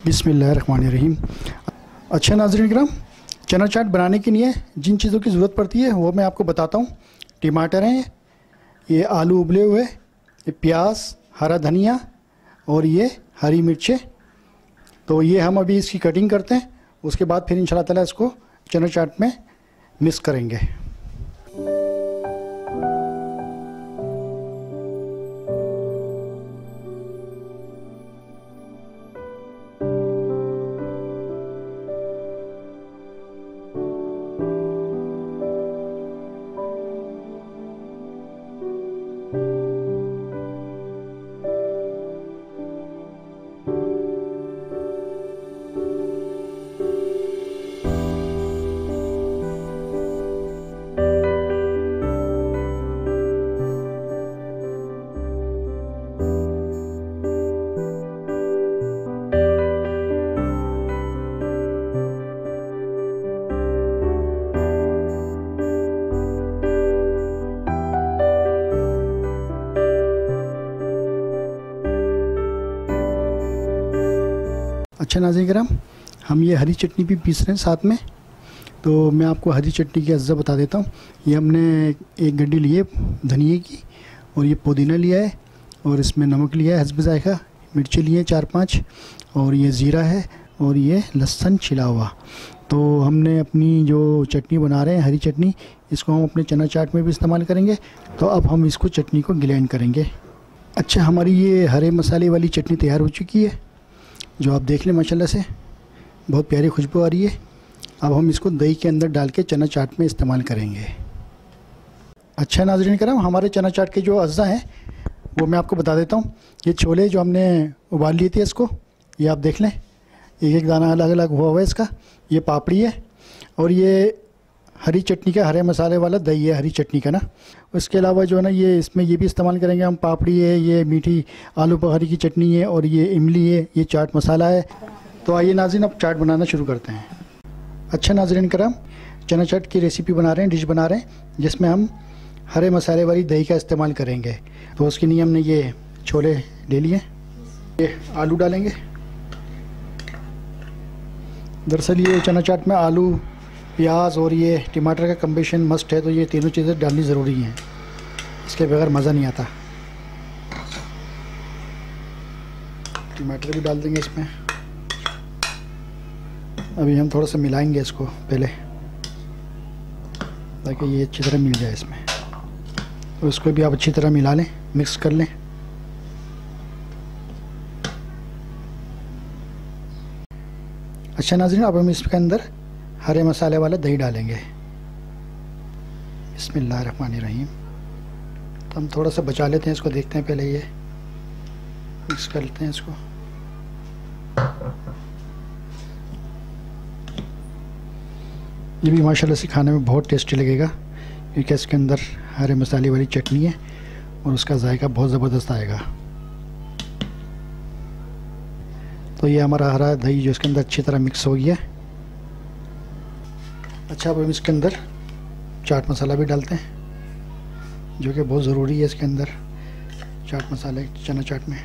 बिस्मिल्लाहिर्रहमानिर्रहीम। अच्छा नाज़रीन किराम, चना चाट बनाने के लिए जिन चीज़ों की ज़रूरत पड़ती है वो मैं आपको बताता हूँ। टमाटर हैं, ये आलू उबले हुए, ये प्याज, हरा धनिया और ये हरी मिर्चें। तो ये हम अभी इसकी कटिंग करते हैं, उसके बाद फिर इंशाल्लाह ताला इसको चना चाट में मिक्स करेंगे। अच्छा नाज़रीन किराम, हम ये हरी चटनी भी पीस रहे हैं साथ में। तो मैं आपको हरी चटनी की अज्जा बता देता हूँ। ये हमने एक गड्डी ली है धनिए की, और ये पुदीना लिया है, और इसमें नमक लिया है हस्ब ज़ायक़ा, मिर्ची लिए हैं 4-5, और ये ज़ीरा है, और ये लहसुन छिला हुआ। तो हमने अपनी जो चटनी बना रहे हैं हरी चटनी, इसको हम अपने चना चाट में भी इस्तेमाल करेंगे। तो अब हम इसको चटनी को ग्राइंड करेंगे। अच्छा, हमारी ये हरे मसाले वाली चटनी तैयार हो चुकी है, जो आप देख लें माशाल्लाह से बहुत प्यारी खुशबू आ रही है। अब हम इसको दही के अंदर डाल के चना चाट में इस्तेमाल करेंगे। अच्छा नाज़रीन करम, हमारे चना चाट के जो अज्जा हैं वो मैं आपको बता देता हूँ। ये छोले जो हमने उबाल लिए थे, इसको ये आप देख लें, एक एक दाना अलग अलग हुआ है इसका। ये पापड़ी है, और ये हरी चटनी का हरे मसाले वाला दही है हरी चटनी का ना। उसके अलावा जो है ना, ये इसमें ये भी इस्तेमाल करेंगे हम, पापड़ी है, ये मीठी आलू बुखारी की चटनी है, और ये इमली है, ये चाट मसाला है। तो आइए नाज़रीन, अब चाट बनाना शुरू करते हैं। अच्छा नाज़रीन करम, चना चाट की रेसिपी बना रहे हैं, डिश बना रहे हैं, जिसमें हम हरे मसाले वाली दही का इस्तेमाल करेंगे। तो उसके लिए हमने ये छोले ले लिए, ये आलू डालेंगे। दरअसल ये चना चाट में आलू, प्याज और ये टमाटर का कम्बिनेशन मस्ट है, तो ये तीनों चीज़ें डालनी ज़रूरी हैं, इसके बगैर मज़ा नहीं आता। टमाटर भी डाल देंगे इसमें। अभी हम थोड़ा सा मिलाएंगे इसको पहले, ताकि ये अच्छी तरह मिल जाए इसमें। तो इसको भी आप अच्छी तरह मिला लें, मिक्स कर लें। अच्छा नाज़रीन, अब हम इसके अंदर हरे मसाले वाला दही डालेंगे। बिस्मिल्लाहिर्रहमानिर्रहीम। तो हम थोड़ा सा बचा लेते हैं इसको, देखते हैं पहले, ये मिक्स कर लेते हैं इसको। ये भी माशाल्लाह से खाने में बहुत टेस्टी लगेगा, क्योंकि इसके अंदर हरे मसाले वाली चटनी है और उसका जायका बहुत ज़बरदस्त आएगा। तो ये हमारा हरा दही जो इसके अंदर अच्छी तरह मिक्स हो गया। अच्छा, अब हम इसके अंदर चाट मसाला भी डालते हैं, जो कि बहुत ज़रूरी है इसके अंदर, चाट मसाले चना चाट में।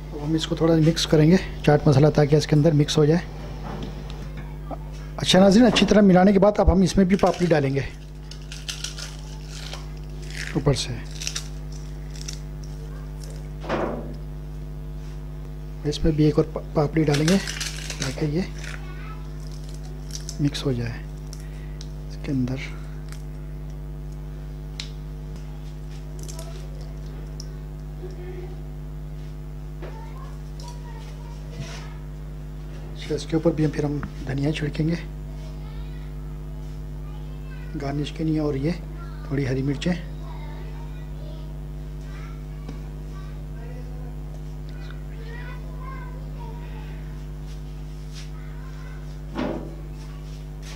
अब हम इसको थोड़ा मिक्स करेंगे चाट मसाला, ताकि इसके अंदर मिक्स हो जाए। अच्छा नाज़रीन, अच्छी तरह मिलाने के बाद अब हम इसमें भी पापड़ी डालेंगे ऊपर से। इसमें भी एक और पापड़ी डालेंगे, ताकि ये मिक्स हो जाए इसके अंदर। इसके ऊपर भी फिर हम धनिया छिड़केंगे गार्निश के लिए, और ये थोड़ी हरी मिर्चें।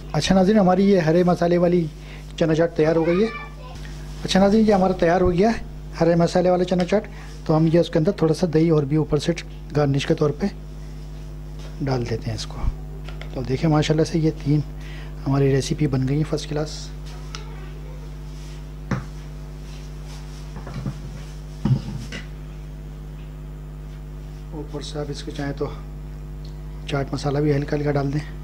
अच्छा नाज़रीन, हमारी ये हरे मसाले वाली चना चाट तैयार हो गई है। अच्छा नाज़रीन, ये हमारा तैयार हो गया है हरे मसाले वाला चना चाट। तो हम ये उसके अंदर थोड़ा सा दही और भी ऊपर से गार्निश के तौर पे डाल देते हैं इसको। तो देखिए माशाल्लाह से ये 3 हमारी रेसिपी बन गई है फर्स्ट क्लास। ऊपर से आप इसके चाहें तो चाट मसाला भी हल्का हल्का डाल दें।